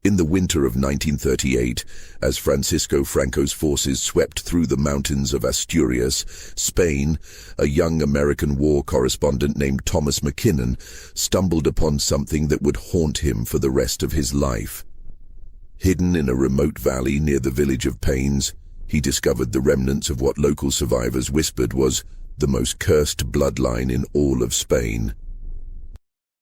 In the winter of 1938, as Francisco Franco's forces swept through the mountains of Asturias, Spain, a young American war correspondent named Thomas McKinnon stumbled upon something that would haunt him for the rest of his life. Hidden in a remote valley near the village of Paines, he discovered the remnants of what local survivors whispered was the most cursed bloodline in all of Spain.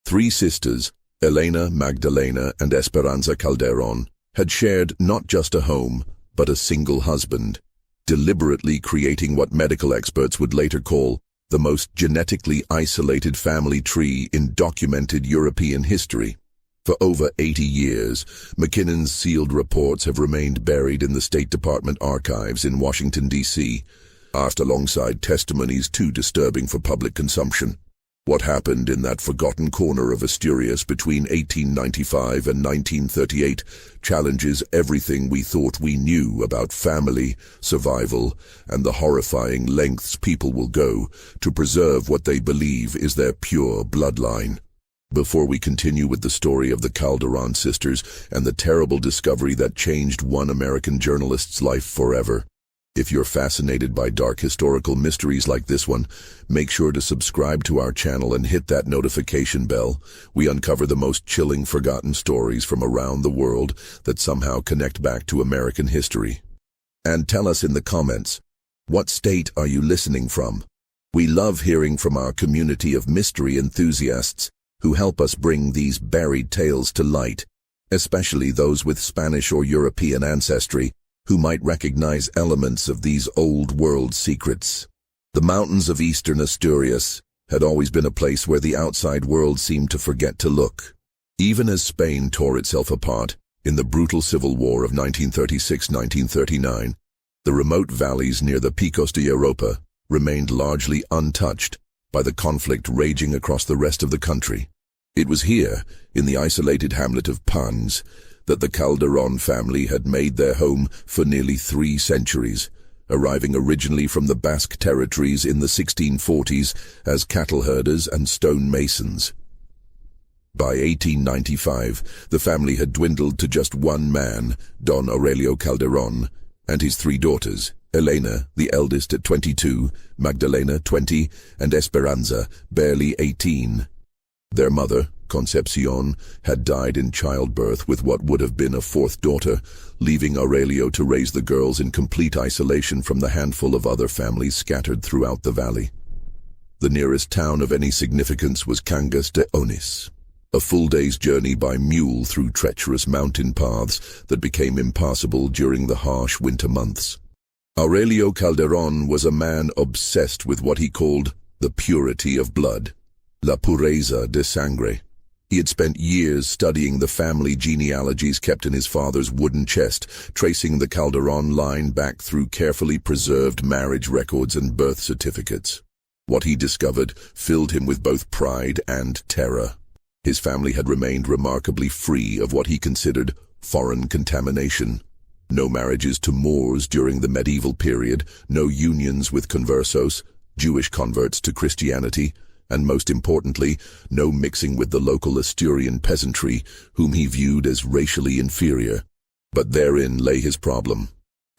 Three sisters, Elena, Magdalena, and Esperanza Calderón, had shared not just a home, but a single husband, deliberately creating what medical experts would later call the most genetically isolated family tree in documented European history. For over 80 years, McKinnon's sealed reports have remained buried in the State Department archives in Washington, D.C., alongside testimonies too disturbing for public consumption. What happened in that forgotten corner of Asturias between 1895 and 1938 challenges everything we thought we knew about family, survival, and the horrifying lengths people will go to preserve what they believe is their pure bloodline. Before we continue with the story of the Calderón Sisters and the terrible discovery that changed one American journalist's life forever, if you're fascinated by dark historical mysteries like this one, make sure to subscribe to our channel and hit that notification bell. We uncover the most chilling forgotten stories from around the world that somehow connect back to American history. And tell us in the comments, what state are you listening from? We love hearing from our community of mystery enthusiasts who help us bring these buried tales to light, especially those with Spanish or European ancestry, who might recognize elements of these old-world secrets. The mountains of eastern Asturias had always been a place where the outside world seemed to forget to look. Even as Spain tore itself apart in the brutal civil war of 1936-1939, the remote valleys near the Picos de Europa remained largely untouched by the conflict raging across the rest of the country. It was here, in the isolated hamlet of Paines, that the Calderón family had made their home for nearly 3 centuries, arriving originally from the Basque territories in the 1640s as cattle herders and stonemasons. By 1895, the family had dwindled to just one man, Don Aurelio Calderón, and his 3 daughters, Elena, the eldest at 22, Magdalena, 20, and Esperanza, barely 18. Their mother, Concepcion, had died in childbirth with what would have been a 4th daughter, leaving Aurelio to raise the girls in complete isolation from the handful of other families scattered throughout the valley. The nearest town of any significance was Cangas de Onís, a full day's journey by mule through treacherous mountain paths that became impassable during the harsh winter months. Aurelio Calderón was a man obsessed with what he called the purity of blood, la pureza de sangre. He had spent years studying the family genealogies kept in his father's wooden chest, tracing the Calderón line back through carefully preserved marriage records and birth certificates. What he discovered filled him with both pride and terror. His family had remained remarkably free of what he considered foreign contamination. No marriages to Moors during the medieval period, no unions with conversos, Jewish converts to Christianity, and most importantly, no mixing with the local Asturian peasantry, whom he viewed as racially inferior. But therein lay his problem.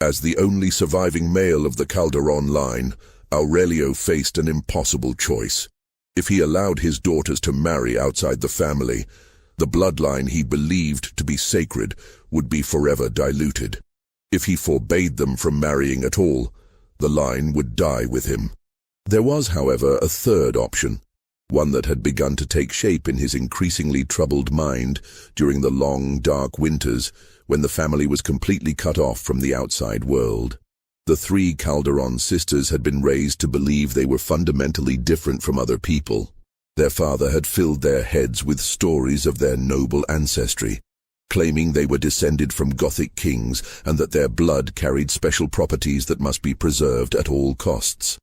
As the only surviving male of the Calderón line, Aurelio faced an impossible choice. If he allowed his daughters to marry outside the family, the bloodline he believed to be sacred would be forever diluted. If he forbade them from marrying at all, the line would die with him. There was, however, a third option, one that had begun to take shape in his increasingly troubled mind during the long, dark winters when the family was completely cut off from the outside world. The 3 Calderón sisters had been raised to believe they were fundamentally different from other people. Their father had filled their heads with stories of their noble ancestry, claiming they were descended from Gothic kings and that their blood carried special properties that must be preserved at all costs.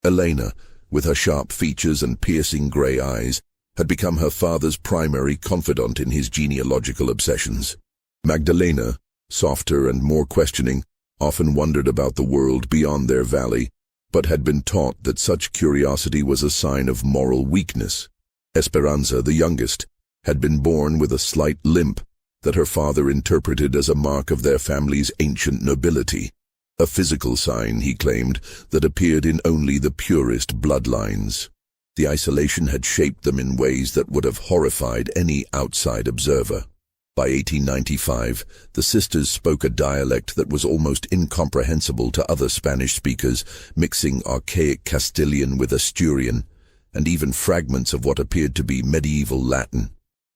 Elena, with her sharp features and piercing grey eyes, had become her father's primary confidant in his genealogical obsessions. Magdalena, softer and more questioning, often wondered about the world beyond their valley, but had been taught that such curiosity was a sign of moral weakness. Esperanza, the youngest, had been born with a slight limp that her father interpreted as a mark of their family's ancient nobility, a physical sign, he claimed, that appeared in only the purest bloodlines. The isolation had shaped them in ways that would have horrified any outside observer. By 1895, the sisters spoke a dialect that was almost incomprehensible to other Spanish speakers, mixing archaic Castilian with Asturian, and even fragments of what appeared to be medieval Latin.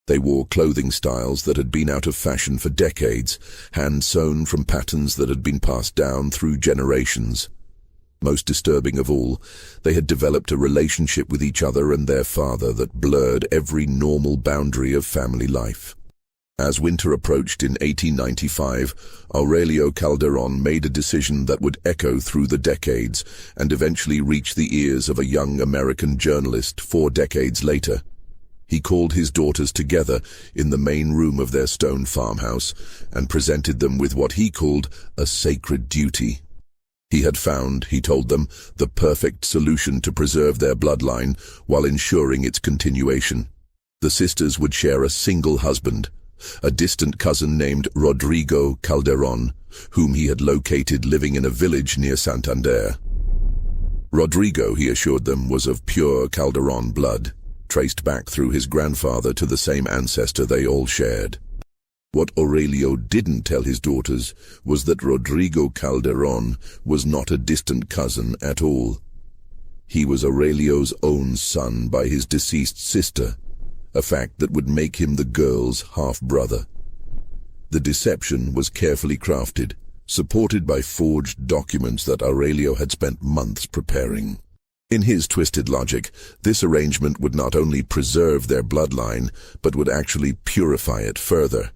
They wore clothing styles that had been out of fashion for decades, hand-sewn from patterns that had been passed down through generations. Most disturbing of all, they had developed a relationship with each other and their father that blurred every normal boundary of family life. As winter approached in 1895, Aurelio Calderón made a decision that would echo through the decades and eventually reach the ears of a young American journalist 4 decades later. He called his daughters together in the main room of their stone farmhouse and presented them with what he called a sacred duty. He had found, he told them, the perfect solution to preserve their bloodline while ensuring its continuation. The sisters would share a single husband, a distant cousin named Rodrigo Calderón, whom he had located living in a village near Santander. Rodrigo, he assured them, was of pure Calderón blood, traced back through his grandfather to the same ancestor they all shared. What Aurelio didn't tell his daughters was that Rodrigo Calderón was not a distant cousin at all. He was Aurelio's own son by his deceased sister, a fact that would make him the girl's half-brother. The deception was carefully crafted, supported by forged documents that Aurelio had spent months preparing. In his twisted logic, this arrangement would not only preserve their bloodline, but would actually purify it further,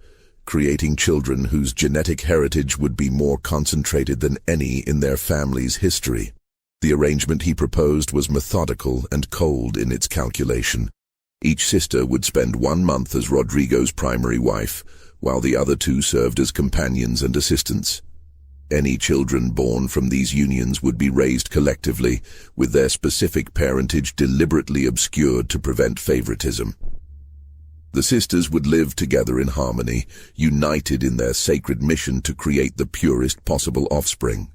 creating children whose genetic heritage would be more concentrated than any in their family's history. The arrangement he proposed was methodical and cold in its calculation. Each sister would spend 1 month as Rodrigo's primary wife, while the other 2 served as companions and assistants. Any children born from these unions would be raised collectively, with their specific parentage deliberately obscured to prevent favoritism. The sisters would live together in harmony, united in their sacred mission to create the purest possible offspring.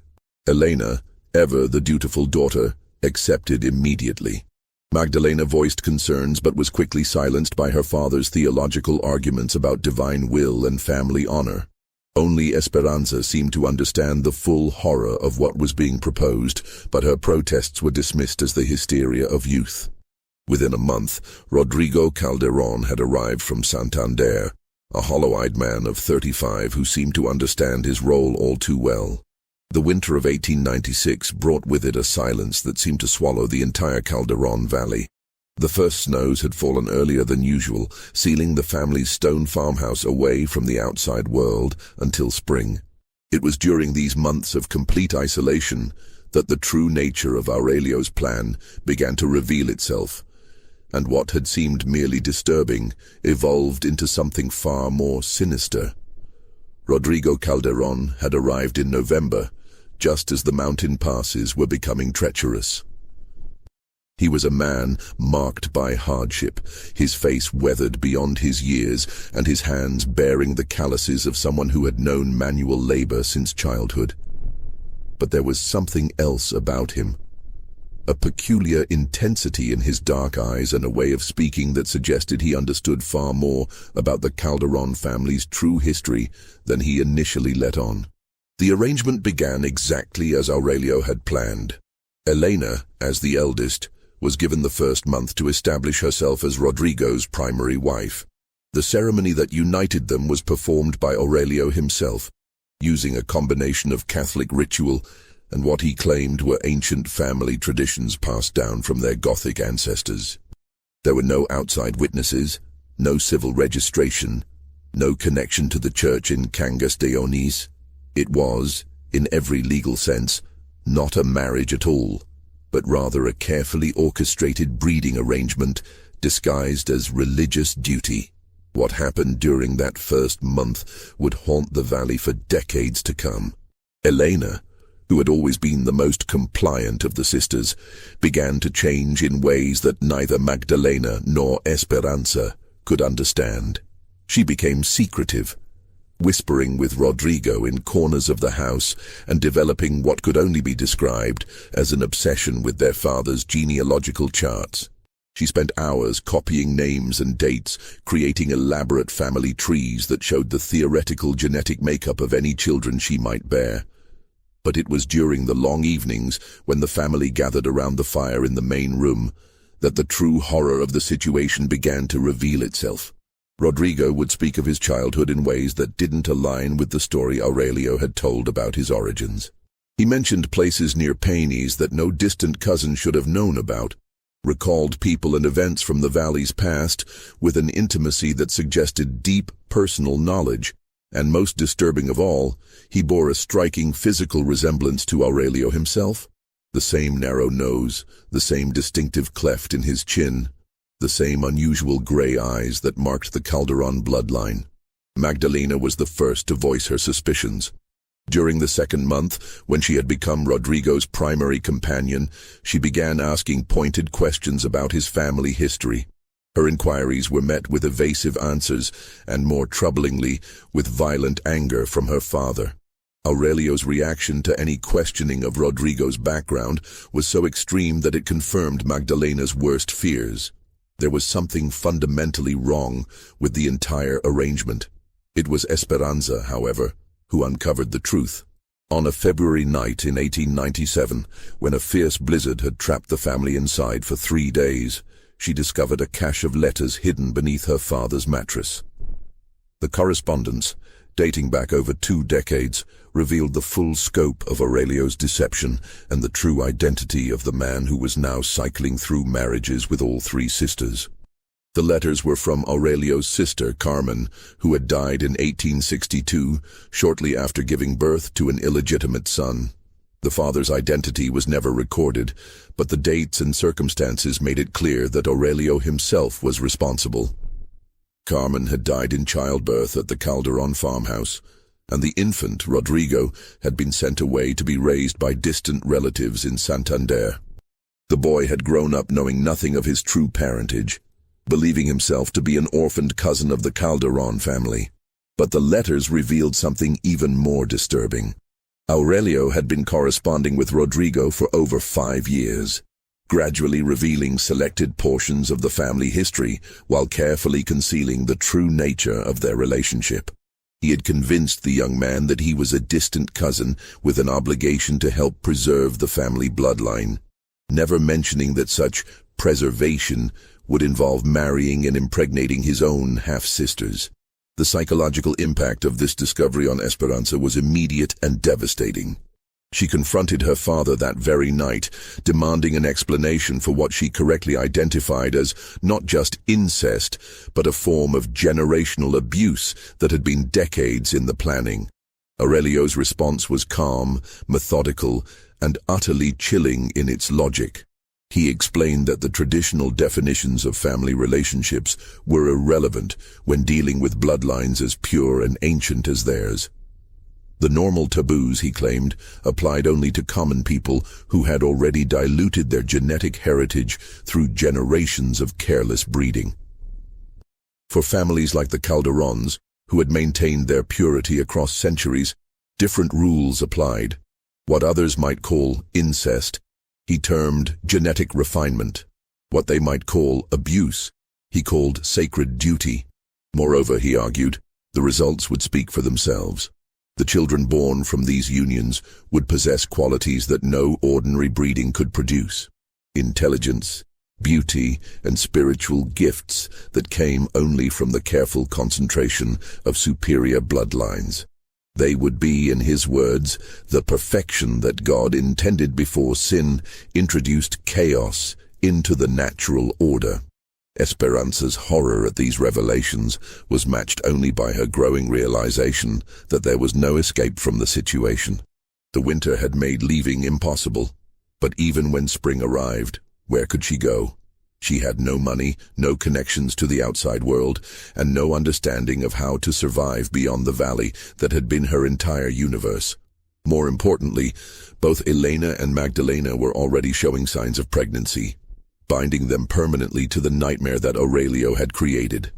Elena, ever the dutiful daughter, accepted immediately. Magdalena voiced concerns but was quickly silenced by her father's theological arguments about divine will and family honor. Only Esperanza seemed to understand the full horror of what was being proposed, but her protests were dismissed as the hysteria of youth. Within a month, Rodrigo Calderón had arrived from Santander, a hollow-eyed man of 35 who seemed to understand his role all too well. The winter of 1896 brought with it a silence that seemed to swallow the entire Calderón Valley. The first snows had fallen earlier than usual, sealing the family's stone farmhouse away from the outside world until spring. It was during these months of complete isolation that the true nature of Aurelio's plan began to reveal itself, and what had seemed merely disturbing evolved into something far more sinister. Rodrigo Calderón had arrived in November, just as the mountain passes were becoming treacherous. He was a man marked by hardship, his face weathered beyond his years, and his hands bearing the calluses of someone who had known manual labor since childhood. But there was something else about him. A peculiar intensity in his dark eyes and a way of speaking that suggested he understood far more about the Calderón family's true history than he initially let on. The arrangement began exactly as Aurelio had planned. Elena, as the eldest, was given the first month to establish herself as Rodrigo's primary wife. The ceremony that united them was performed by Aurelio himself, using a combination of Catholic ritual and what he claimed were ancient family traditions passed down from their Gothic ancestors. There were no outside witnesses, no civil registration, no connection to the church in Cangas de Onís. It was, in every legal sense, not a marriage at all, but rather a carefully orchestrated breeding arrangement disguised as religious duty. What happened during that first month would haunt the valley for decades to come. Elena, who had always been the most compliant of the sisters, began to change in ways that neither Magdalena nor Esperanza could understand. She became secretive, whispering with Rodrigo in corners of the house and developing what could only be described as an obsession with their father's genealogical charts. She spent hours copying names and dates, creating elaborate family trees that showed the theoretical genetic makeup of any children she might bear. But it was during the long evenings, when the family gathered around the fire in the main room, that the true horror of the situation began to reveal itself. Rodrigo would speak of his childhood in ways that didn't align with the story Aurelio had told about his origins. He mentioned places near Paines that no distant cousin should have known about, recalled people and events from the valley's past with an intimacy that suggested deep personal knowledge, and most disturbing of all, he bore a striking physical resemblance to Aurelio himself. The same narrow nose, the same distinctive cleft in his chin, the same unusual gray eyes that marked the Calderón bloodline. Magdalena was the first to voice her suspicions. During the second month, when she had become Rodrigo's primary companion, she began asking pointed questions about his family history. Her inquiries were met with evasive answers, and more troublingly, with violent anger from her father. Aurelio's reaction to any questioning of Rodrigo's background was so extreme that it confirmed Magdalena's worst fears. There was something fundamentally wrong with the entire arrangement. It was Esperanza, however, who uncovered the truth. On a February night in 1897, when a fierce blizzard had trapped the family inside for 3 days, she discovered a cache of letters hidden beneath her father's mattress. The correspondence, dating back over 2 decades, revealed the full scope of Aurelio's deception and the true identity of the man who was now cycling through marriages with all 3 sisters. The letters were from Aurelio's sister, Carmen, who had died in 1862, shortly after giving birth to an illegitimate son. The father's identity was never recorded, but the dates and circumstances made it clear that Aurelio himself was responsible. Carmen had died in childbirth at the Calderón farmhouse, and the infant, Rodrigo, had been sent away to be raised by distant relatives in Santander. The boy had grown up knowing nothing of his true parentage, believing himself to be an orphaned cousin of the Calderón family. But the letters revealed something even more disturbing. Aurelio had been corresponding with Rodrigo for over 5 years, gradually revealing selected portions of the family history while carefully concealing the true nature of their relationship. He had convinced the young man that he was a distant cousin with an obligation to help preserve the family bloodline, never mentioning that such preservation would involve marrying and impregnating his own half-sisters. The psychological impact of this discovery on Esperanza was immediate and devastating. She confronted her father that very night, demanding an explanation for what she correctly identified as not just incest, but a form of generational abuse that had been decades in the planning. Aurelio's response was calm, methodical, and utterly chilling in its logic. He explained that the traditional definitions of family relationships were irrelevant when dealing with bloodlines as pure and ancient as theirs. The normal taboos, he claimed, applied only to common people who had already diluted their genetic heritage through generations of careless breeding. For families like the Calderóns, who had maintained their purity across centuries, different rules applied. What others might call incest, he termed genetic refinement. What they might call abuse, he called sacred duty. Moreover, he argued, the results would speak for themselves. The children born from these unions would possess qualities that no ordinary breeding could produce: intelligence, beauty, and spiritual gifts that came only from the careful concentration of superior bloodlines. They would be, in his words, the perfection that God intended before sin introduced chaos into the natural order. Esperanza's horror at these revelations was matched only by her growing realization that there was no escape from the situation. The winter had made leaving impossible, but even when spring arrived, where could she go? She had no money, no connections to the outside world, and no understanding of how to survive beyond the valley that had been her entire universe. More importantly, both Elena and Magdalena were already showing signs of pregnancy, binding them permanently to the nightmare that Aurelio had created.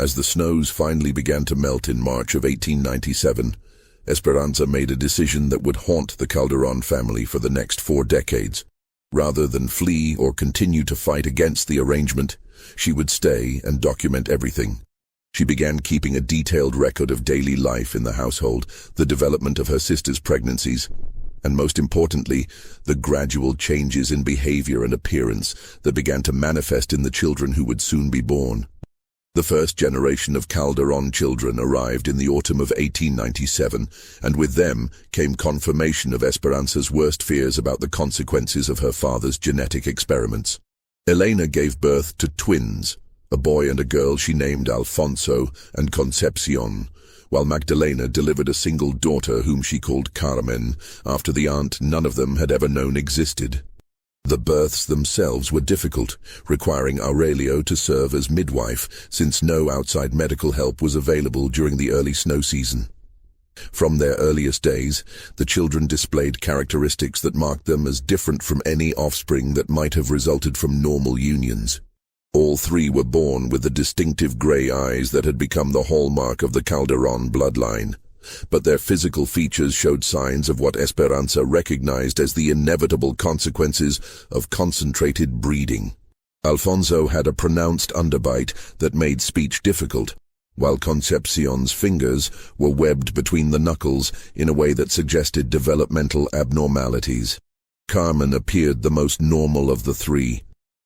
As the snows finally began to melt in March of 1897, Esperanza made a decision that would haunt the Calderón family for the next 4 decades. Rather than flee or continue to fight against the arrangement, she would stay and document everything. She began keeping a detailed record of daily life in the household, the development of her sister's pregnancies, and most importantly, the gradual changes in behavior and appearance that began to manifest in the children who would soon be born. The first generation of Calderón children arrived in the autumn of 1897, and with them came confirmation of Esperanza's worst fears about the consequences of her father's genetic experiments. Elena gave birth to twins, a boy and a girl she named Alfonso and Concepcion, while Magdalena delivered a single daughter whom she called Carmen, after the aunt none of them had ever known existed. The births themselves were difficult, requiring Aurelio to serve as midwife, since no outside medical help was available during the early snow season. From their earliest days, the children displayed characteristics that marked them as different from any offspring that might have resulted from normal unions. All 3 were born with the distinctive grey eyes that had become the hallmark of the Calderón bloodline. But their physical features showed signs of what Esperanza recognized as the inevitable consequences of concentrated breeding. Alfonso had a pronounced underbite that made speech difficult, while Concepcion's fingers were webbed between the knuckles in a way that suggested developmental abnormalities. Carmen appeared the most normal of the 3,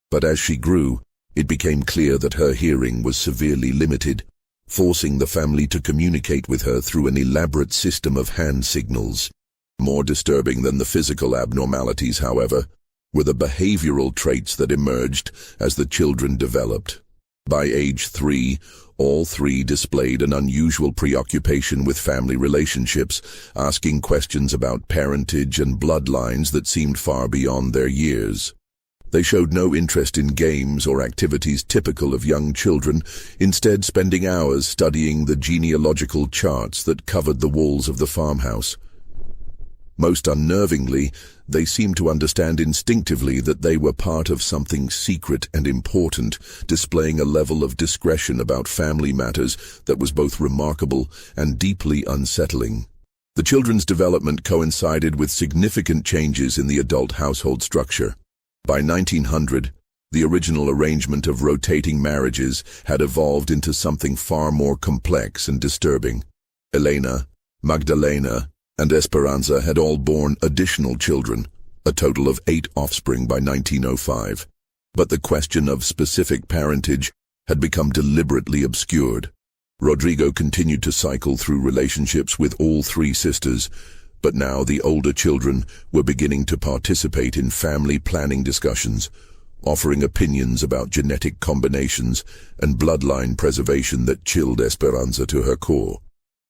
but as she grew, it became clear that her hearing was severely limited, forcing the family to communicate with her through an elaborate system of hand signals. More disturbing than the physical abnormalities, however, were the behavioral traits that emerged as the children developed. By age 3, all 3 displayed an unusual preoccupation with family relationships, asking questions about parentage and bloodlines that seemed far beyond their years. They showed no interest in games or activities typical of young children, instead spending hours studying the genealogical charts that covered the walls of the farmhouse. Most unnervingly, they seemed to understand instinctively that they were part of something secret and important, displaying a level of discretion about family matters that was both remarkable and deeply unsettling. The children's development coincided with significant changes in the adult household structure. By 1900, the original arrangement of rotating marriages had evolved into something far more complex and disturbing. Elena, Magdalena, and Esperanza had all borne additional children, a total of 8 offspring by 1905. But the question of specific parentage had become deliberately obscured. Rodrigo continued to cycle through relationships with all 3 sisters, but now the older children were beginning to participate in family planning discussions, offering opinions about genetic combinations and bloodline preservation that chilled Esperanza to her core.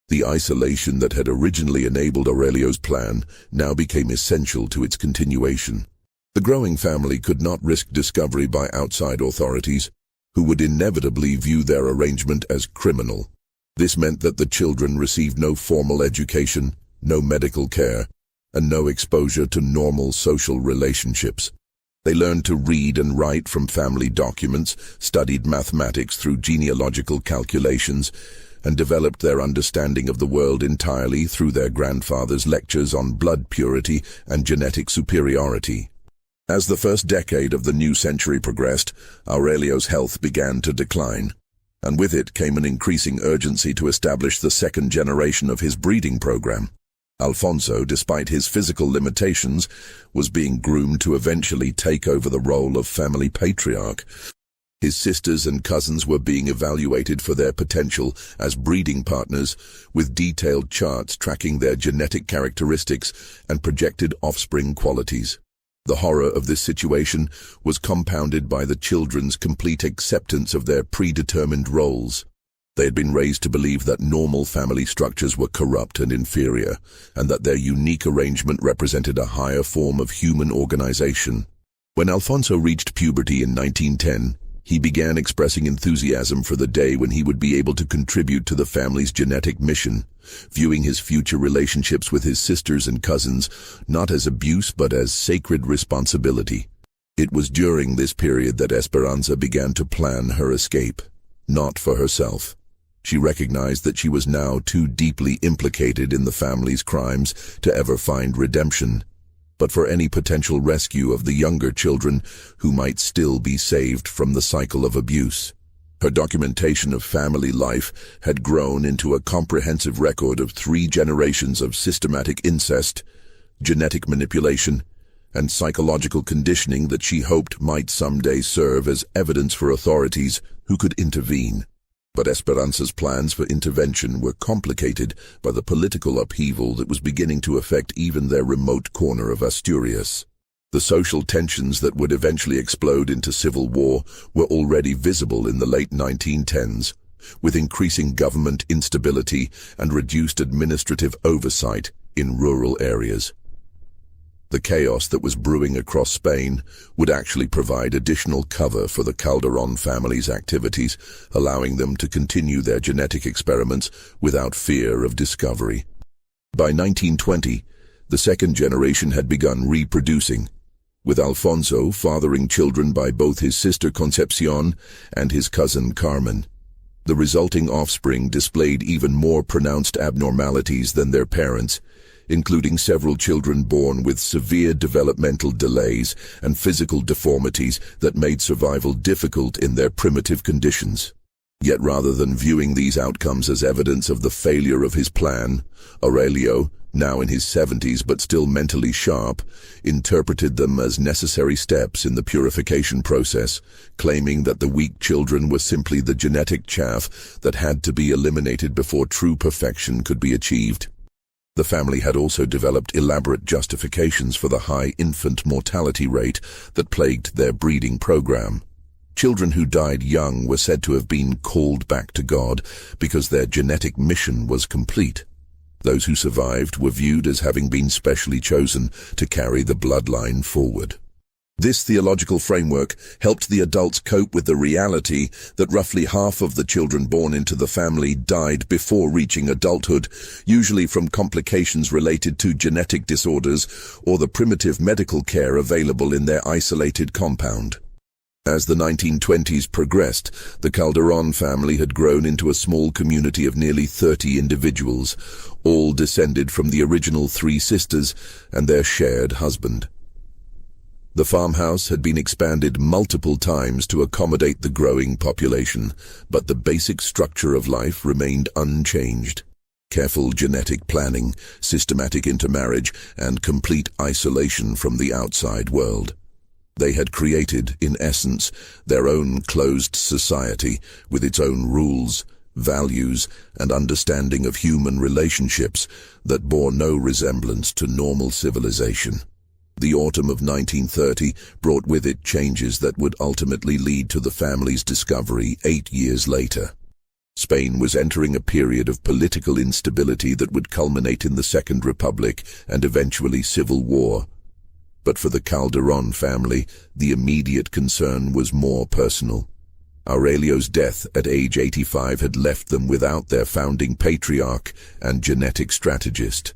The isolation that had originally enabled Aurelio's plan now became essential to its continuation. The growing family could not risk discovery by outside authorities, who would inevitably view their arrangement as criminal. This meant that the children received no formal education, no medical care, and no exposure to normal social relationships. They learned to read and write from family documents, studied mathematics through genealogical calculations, and developed their understanding of the world entirely through their grandfather's lectures on blood purity and genetic superiority. As the first decade of the new century progressed, Aurelio's health began to decline, and with it came an increasing urgency to establish the 2nd generation of his breeding program. Alfonso, despite his physical limitations, was being groomed to eventually take over the role of family patriarch. His sisters and cousins were being evaluated for their potential as breeding partners, with detailed charts tracking their genetic characteristics and projected offspring qualities. The horror of this situation was compounded by the children's complete acceptance of their predetermined roles. They had been raised to believe that normal family structures were corrupt and inferior, and that their unique arrangement represented a higher form of human organization. When Alfonso reached puberty in 1910, he began expressing enthusiasm for the day when he would be able to contribute to the family's genetic mission, viewing his future relationships with his sisters and cousins not as abuse but as sacred responsibility. It was during this period that Esperanza began to plan her escape. not for herself. She recognized that she was now too deeply implicated in the family's crimes to ever find redemption, but for any potential rescue of the younger children who might still be saved from the cycle of abuse. Her documentation of family life had grown into a comprehensive record of 3 generations of systematic incest, genetic manipulation, and psychological conditioning that she hoped might someday serve as evidence for authorities who could intervene. But Esperanza's plans for intervention were complicated by the political upheaval that was beginning to affect even their remote corner of Asturias. The social tensions that would eventually explode into civil war were already visible in the late 1910s, with increasing government instability and reduced administrative oversight in rural areas. The chaos that was brewing across Spain would actually provide additional cover for the Calderón family's activities, allowing them to continue their genetic experiments without fear of discovery. By 1920, the second generation had begun reproducing, with Alfonso fathering children by both his sister Concepcion and his cousin Carmen. The resulting offspring displayed even more pronounced abnormalities than their parents, including several children born with severe developmental delays and physical deformities that made survival difficult in their primitive conditions. Yet rather than viewing these outcomes as evidence of the failure of his plan, Aurelio, now in his 70s but still mentally sharp, interpreted them as necessary steps in the purification process, claiming that the weak children were simply the genetic chaff that had to be eliminated before true perfection could be achieved. The family had also developed elaborate justifications for the high infant mortality rate that plagued their breeding program. Children who died young were said to have been called back to God because their genetic mission was complete. Those who survived were viewed as having been specially chosen to carry the bloodline forward. This theological framework helped the adults cope with the reality that roughly half of the children born into the family died before reaching adulthood, usually from complications related to genetic disorders or the primitive medical care available in their isolated compound. As the 1920s progressed, the Calderón family had grown into a small community of nearly 30 individuals, all descended from the original 3 sisters and their shared husband. The farmhouse had been expanded multiple times to accommodate the growing population, but the basic structure of life remained unchanged. Careful genetic planning, systematic intermarriage, and complete isolation from the outside world. They had created, in essence, their own closed society with its own rules, values, and understanding of human relationships that bore no resemblance to normal civilization. The autumn of 1930 brought with it changes that would ultimately lead to the family's discovery 8 years later. Spain was entering a period of political instability that would culminate in the Second Republic and eventually civil war. But for the Calderón family, the immediate concern was more personal. Aurelio's death at age 85 had left them without their founding patriarch and genetic strategist.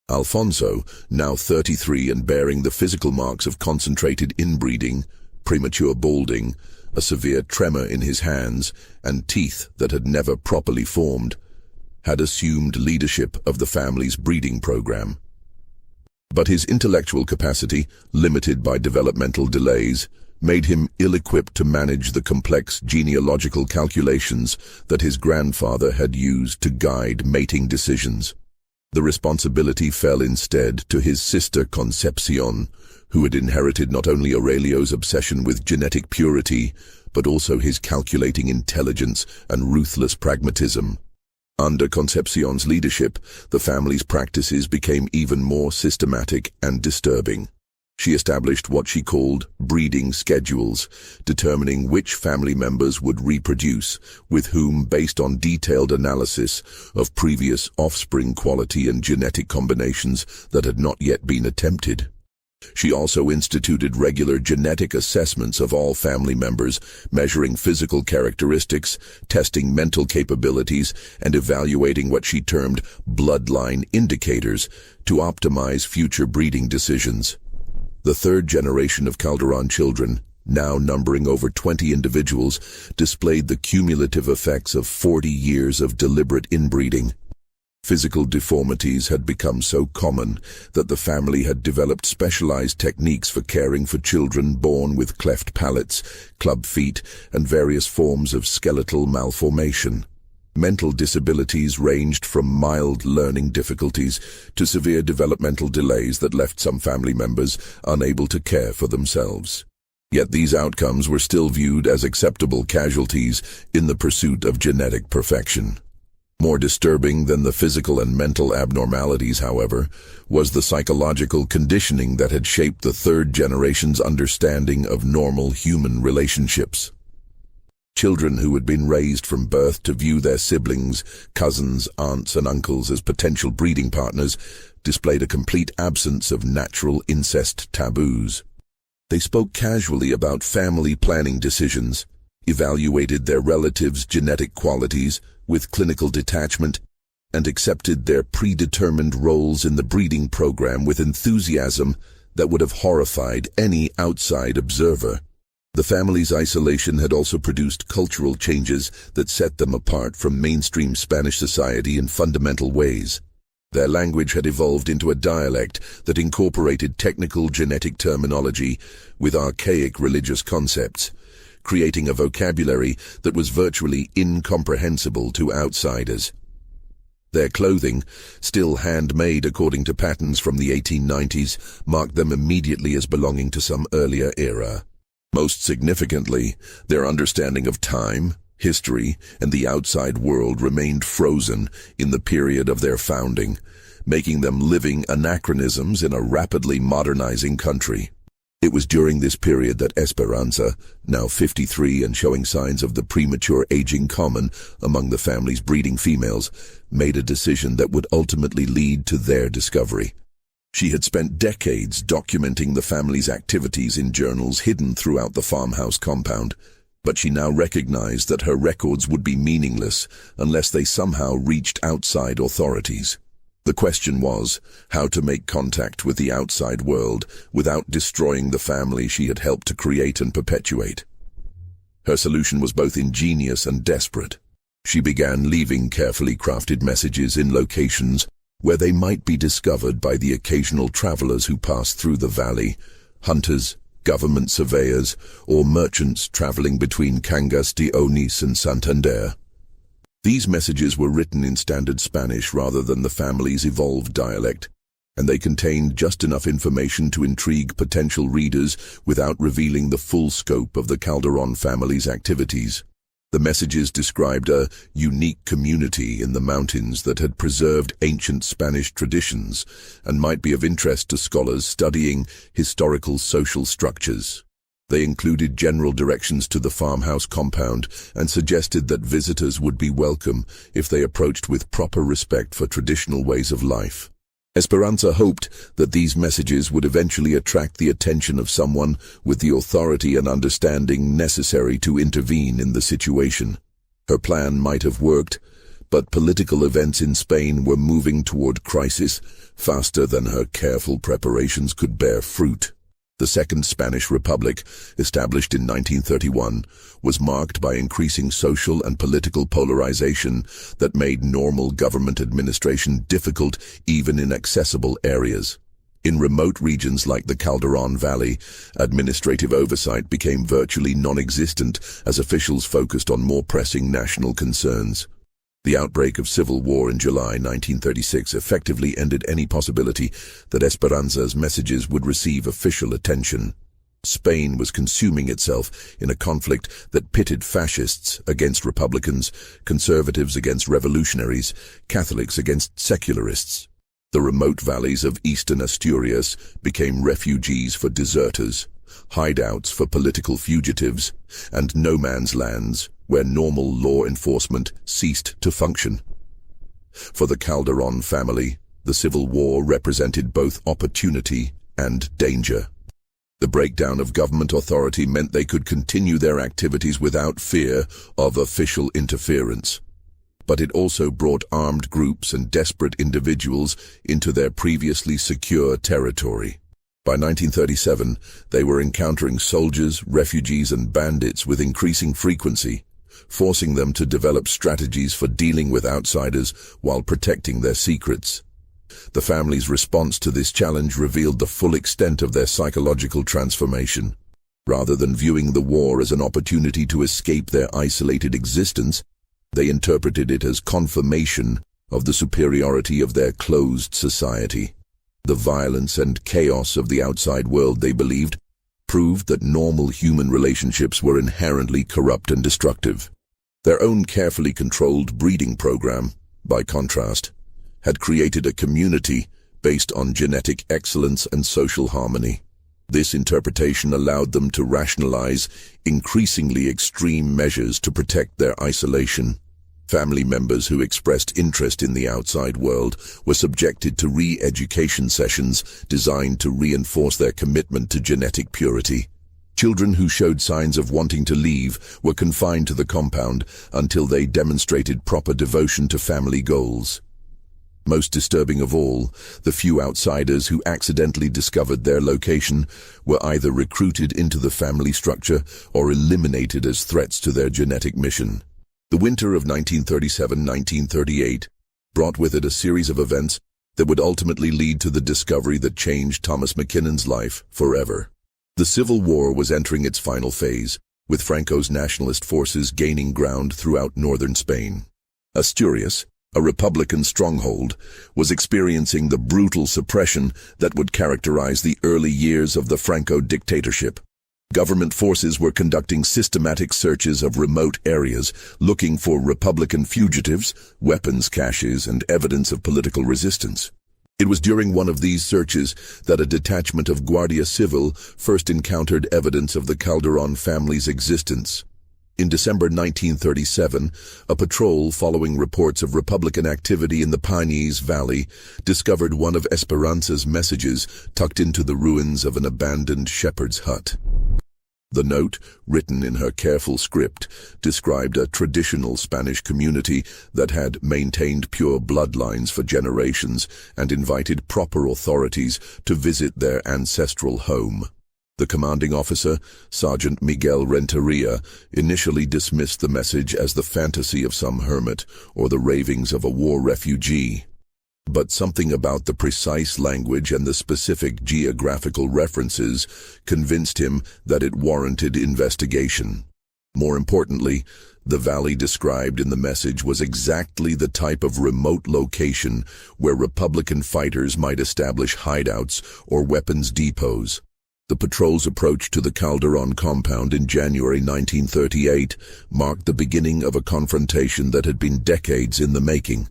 Alfonso, now 33 and bearing the physical marks of concentrated inbreeding, premature balding, a severe tremor in his hands, and teeth that had never properly formed, had assumed leadership of the family's breeding program. But his intellectual capacity, limited by developmental delays, made him ill-equipped to manage the complex genealogical calculations that his grandfather had used to guide mating decisions. The responsibility fell instead to his sister Concepcion, who had inherited not only Aurelio's obsession with genetic purity, but also his calculating intelligence and ruthless pragmatism. Under Concepcion's leadership, the family's practices became even more systematic and disturbing. She established what she called breeding schedules, determining which family members would reproduce, with whom based on detailed analysis of previous offspring quality and genetic combinations that had not yet been attempted. She also instituted regular genetic assessments of all family members, measuring physical characteristics, testing mental capabilities, and evaluating what she termed bloodline indicators to optimize future breeding decisions. The third generation of Calderón children, now numbering over 20 individuals, displayed the cumulative effects of 40 years of deliberate inbreeding. Physical deformities had become so common that the family had developed specialized techniques for caring for children born with cleft palates, club feet, and various forms of skeletal malformation. Mental disabilities ranged from mild learning difficulties to severe developmental delays that left some family members unable to care for themselves. Yet these outcomes were still viewed as acceptable casualties in the pursuit of genetic perfection. More disturbing than the physical and mental abnormalities, however, was the psychological conditioning that had shaped the third generation's understanding of normal human relationships. Children who had been raised from birth to view their siblings, cousins, aunts, and uncles as potential breeding partners displayed a complete absence of natural incest taboos. They spoke casually about family planning decisions, evaluated their relatives' genetic qualities with clinical detachment, and accepted their predetermined roles in the breeding program with enthusiasm that would have horrified any outside observer. The family's isolation had also produced cultural changes that set them apart from mainstream Spanish society in fundamental ways. Their language had evolved into a dialect that incorporated technical genetic terminology with archaic religious concepts, creating a vocabulary that was virtually incomprehensible to outsiders. Their clothing, still handmade according to patterns from the 1890s, marked them immediately as belonging to some earlier era. Most significantly, their understanding of time, history, and the outside world remained frozen in the period of their founding, making them living anachronisms in a rapidly modernizing country. It was during this period that Esperanza, now 53 and showing signs of the premature aging common among the family's breeding females, made a decision that would ultimately lead to their discovery. She had spent decades documenting the family's activities in journals hidden throughout the farmhouse compound, but she now recognized that her records would be meaningless unless they somehow reached outside authorities. The question was how to make contact with the outside world without destroying the family she had helped to create and perpetuate. Her solution was both ingenious and desperate. She began leaving carefully crafted messages in locations where they might be discovered by the occasional travelers who passed through the valley, hunters, government surveyors, or merchants traveling between Cangas de Onís and Santander. These messages were written in standard Spanish rather than the family's evolved dialect, and they contained just enough information to intrigue potential readers without revealing the full scope of the Calderón family's activities. The messages described a unique community in the mountains that had preserved ancient Spanish traditions and might be of interest to scholars studying historical social structures. They included general directions to the farmhouse compound and suggested that visitors would be welcome if they approached with proper respect for traditional ways of life. Esperanza hoped that these messages would eventually attract the attention of someone with the authority and understanding necessary to intervene in the situation. Her plan might have worked, but political events in Spain were moving toward crisis faster than her careful preparations could bear fruit. The Second Spanish Republic, established in 1931, was marked by increasing social and political polarization that made normal government administration difficult even in accessible areas. In remote regions like the Calderón Valley, administrative oversight became virtually non-existent as officials focused on more pressing national concerns. The outbreak of civil war in July 1936 effectively ended any possibility that Esperanza's messages would receive official attention. Spain was consuming itself in a conflict that pitted fascists against republicans, conservatives against revolutionaries, Catholics against secularists. The remote valleys of eastern Asturias became refugees for deserters, hideouts for political fugitives, and no-man's lands where normal law enforcement ceased to function. For the Calderón family, the civil war represented both opportunity and danger. The breakdown of government authority meant they could continue their activities without fear of official interference. But it also brought armed groups and desperate individuals into their previously secure territory. By 1937, they were encountering soldiers, refugees, and bandits with increasing frequency, forcing them to develop strategies for dealing with outsiders while protecting their secrets. The family's response to this challenge revealed the full extent of their psychological transformation. Rather than viewing the war as an opportunity to escape their isolated existence, they interpreted it as confirmation of the superiority of their closed society. The violence and chaos of the outside world, they believed, proved that normal human relationships were inherently corrupt and destructive. Their own carefully controlled breeding program, by contrast, had created a community based on genetic excellence and social harmony. This interpretation allowed them to rationalize increasingly extreme measures to protect their isolation. Family members who expressed interest in the outside world were subjected to re-education sessions designed to reinforce their commitment to genetic purity. Children who showed signs of wanting to leave were confined to the compound until they demonstrated proper devotion to family goals. Most disturbing of all, the few outsiders who accidentally discovered their location were either recruited into the family structure or eliminated as threats to their genetic mission. The winter of 1937-1938 brought with it a series of events that would ultimately lead to the discovery that changed Thomas McKinnon's life forever. The Civil War was entering its final phase, with Franco's nationalist forces gaining ground throughout northern Spain. Asturias, a Republican stronghold, was experiencing the brutal suppression that would characterize the early years of the Franco dictatorship. Government forces were conducting systematic searches of remote areas, looking for Republican fugitives, weapons caches, and evidence of political resistance. It was during one of these searches that a detachment of Guardia Civil first encountered evidence of the Calderón family's existence. In December 1937, a patrol following reports of Republican activity in the Pinese Valley discovered one of Esperanza's messages tucked into the ruins of an abandoned shepherd's hut. The note, written in her careful script, described a traditional Spanish community that had maintained pure bloodlines for generations and invited proper authorities to visit their ancestral home. The commanding officer, Sergeant Miguel Renteria, initially dismissed the message as the fantasy of some hermit or the ravings of a war refugee. But something about the precise language and the specific geographical references convinced him that it warranted investigation. More importantly, the valley described in the message was exactly the type of remote location where Republican fighters might establish hideouts or weapons depots. The patrol's approach to the Calderón compound in January 1938 marked the beginning of a confrontation that had been decades in the making.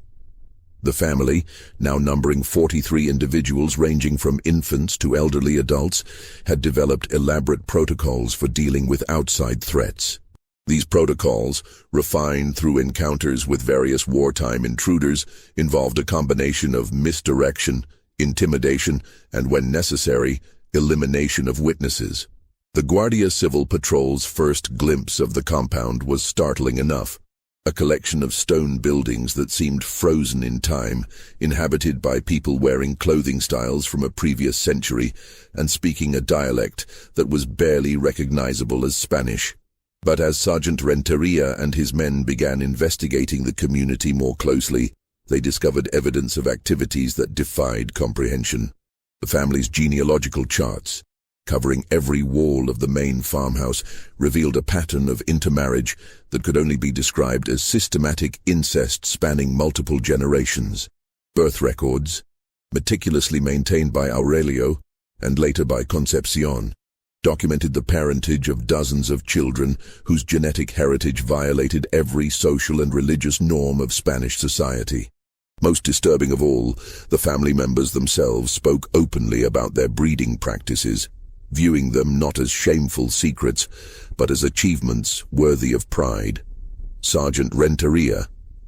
The family, now numbering 43 individuals ranging from infants to elderly adults, had developed elaborate protocols for dealing with outside threats. These protocols, refined through encounters with various wartime intruders, involved a combination of misdirection, intimidation, and, when necessary, elimination of witnesses. The Guardia Civil Patrol's first glimpse of the compound was startling enough. A collection of stone buildings that seemed frozen in time, inhabited by people wearing clothing styles from a previous century and speaking a dialect that was barely recognizable as Spanish. But as Sergeant Renteria and his men began investigating the community more closely, they discovered evidence of activities that defied comprehension. The family's genealogical charts, covering every wall of the main farmhouse, revealed a pattern of intermarriage that could only be described as systematic incest spanning multiple generations. Birth records, meticulously maintained by Aurelio and later by Concepcion, documented the parentage of dozens of children whose genetic heritage violated every social and religious norm of Spanish society. Most disturbing of all, the family members themselves spoke openly about their breeding practices, viewing them not as shameful secrets, but as achievements worthy of pride. Sergeant Renteria,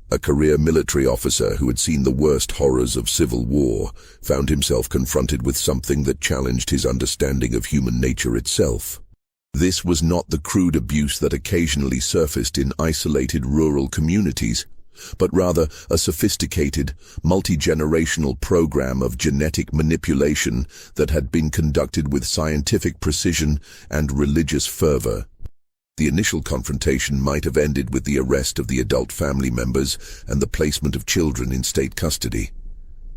a career military officer who had seen the worst horrors of civil war, found himself confronted with something that challenged his understanding of human nature itself. This was not the crude abuse that occasionally surfaced in isolated rural communities, but rather a sophisticated, multi-generational program of genetic manipulation that had been conducted with scientific precision and religious fervor. The initial confrontation might have ended with the arrest of the adult family members and the placement of children in state custody.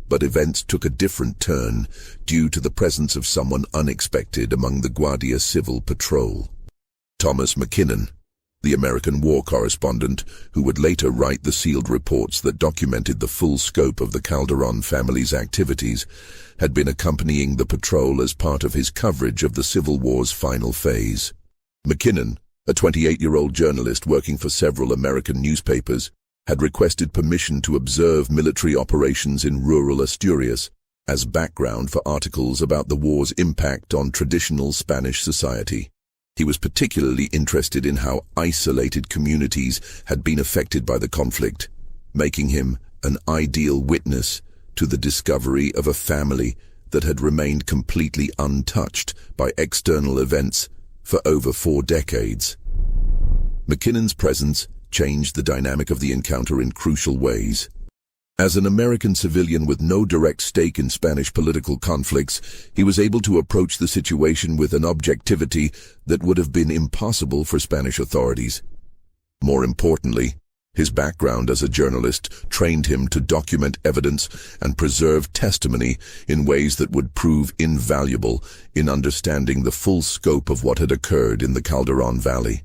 But events took a different turn due to the presence of someone unexpected among the Guardia Civil Patrol. Thomas McKinnon, the American war correspondent who would later write the sealed reports that documented the full scope of the Calderón family's activities, had been accompanying the patrol as part of his coverage of the Civil War's final phase. McKinnon, a 28-year-old journalist working for several American newspapers, had requested permission to observe military operations in rural Asturias as background for articles about the war's impact on traditional Spanish society. He was particularly interested in how isolated communities had been affected by the conflict, making him an ideal witness to the discovery of a family that had remained completely untouched by external events for over 4 decades. McKinnon's presence changed the dynamic of the encounter in crucial ways. As an American civilian with no direct stake in Spanish political conflicts, he was able to approach the situation with an objectivity that would have been impossible for Spanish authorities. More importantly, his background as a journalist trained him to document evidence and preserve testimony in ways that would prove invaluable in understanding the full scope of what had occurred in the Calderón Valley.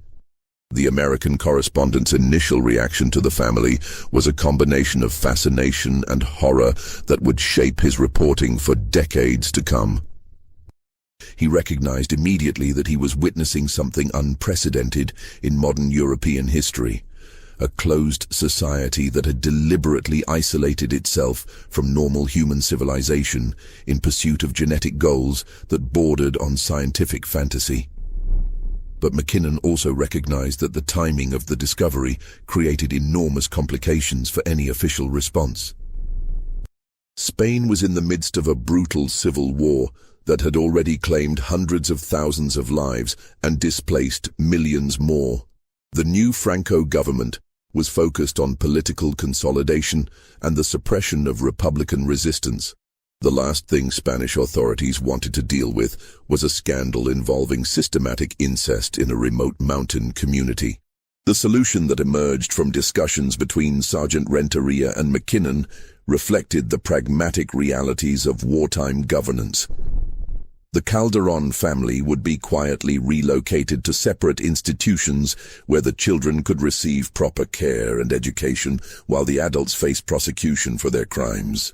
The American correspondent's initial reaction to the family was a combination of fascination and horror that would shape his reporting for decades to come. He recognized immediately that he was witnessing something unprecedented in modern European history, a closed society that had deliberately isolated itself from normal human civilization in pursuit of genetic goals that bordered on scientific fantasy. But McKinnon also recognized that the timing of the discovery created enormous complications for any official response. Spain was in the midst of a brutal civil war that had already claimed hundreds of thousands of lives and displaced millions more. The new Franco government was focused on political consolidation and the suppression of Republican resistance. The last thing Spanish authorities wanted to deal with was a scandal involving systematic incest in a remote mountain community. The solution that emerged from discussions between Sergeant Renteria and McKinnon reflected the pragmatic realities of wartime governance. The Calderón family would be quietly relocated to separate institutions where the children could receive proper care and education while the adults faced prosecution for their crimes.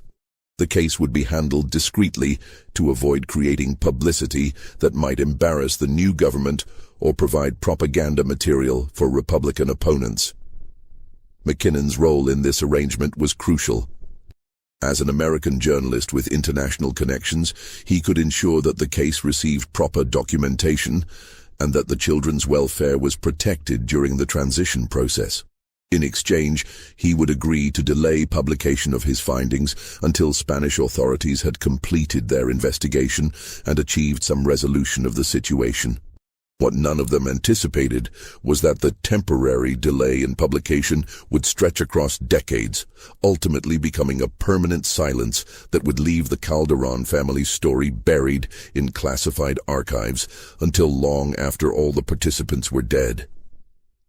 The case would be handled discreetly to avoid creating publicity that might embarrass the new government or provide propaganda material for Republican opponents. McKinnon's role in this arrangement was crucial. As an American journalist with international connections, he could ensure that the case received proper documentation and that the children's welfare was protected during the transition process. In exchange, he would agree to delay publication of his findings until Spanish authorities had completed their investigation and achieved some resolution of the situation. What none of them anticipated was that the temporary delay in publication would stretch across decades, ultimately becoming a permanent silence that would leave the Calderón family's story buried in classified archives until long after all the participants were dead.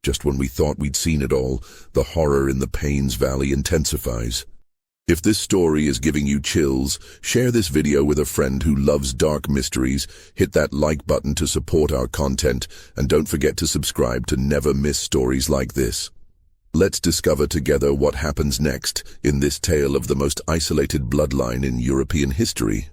Just when we thought we'd seen it all, the horror in the Pains Valley intensifies. If this story is giving you chills, share this video with a friend who loves dark mysteries, hit that like button to support our content, and don't forget to subscribe to never miss stories like this. Let's discover together what happens next in this tale of the most isolated bloodline in European history.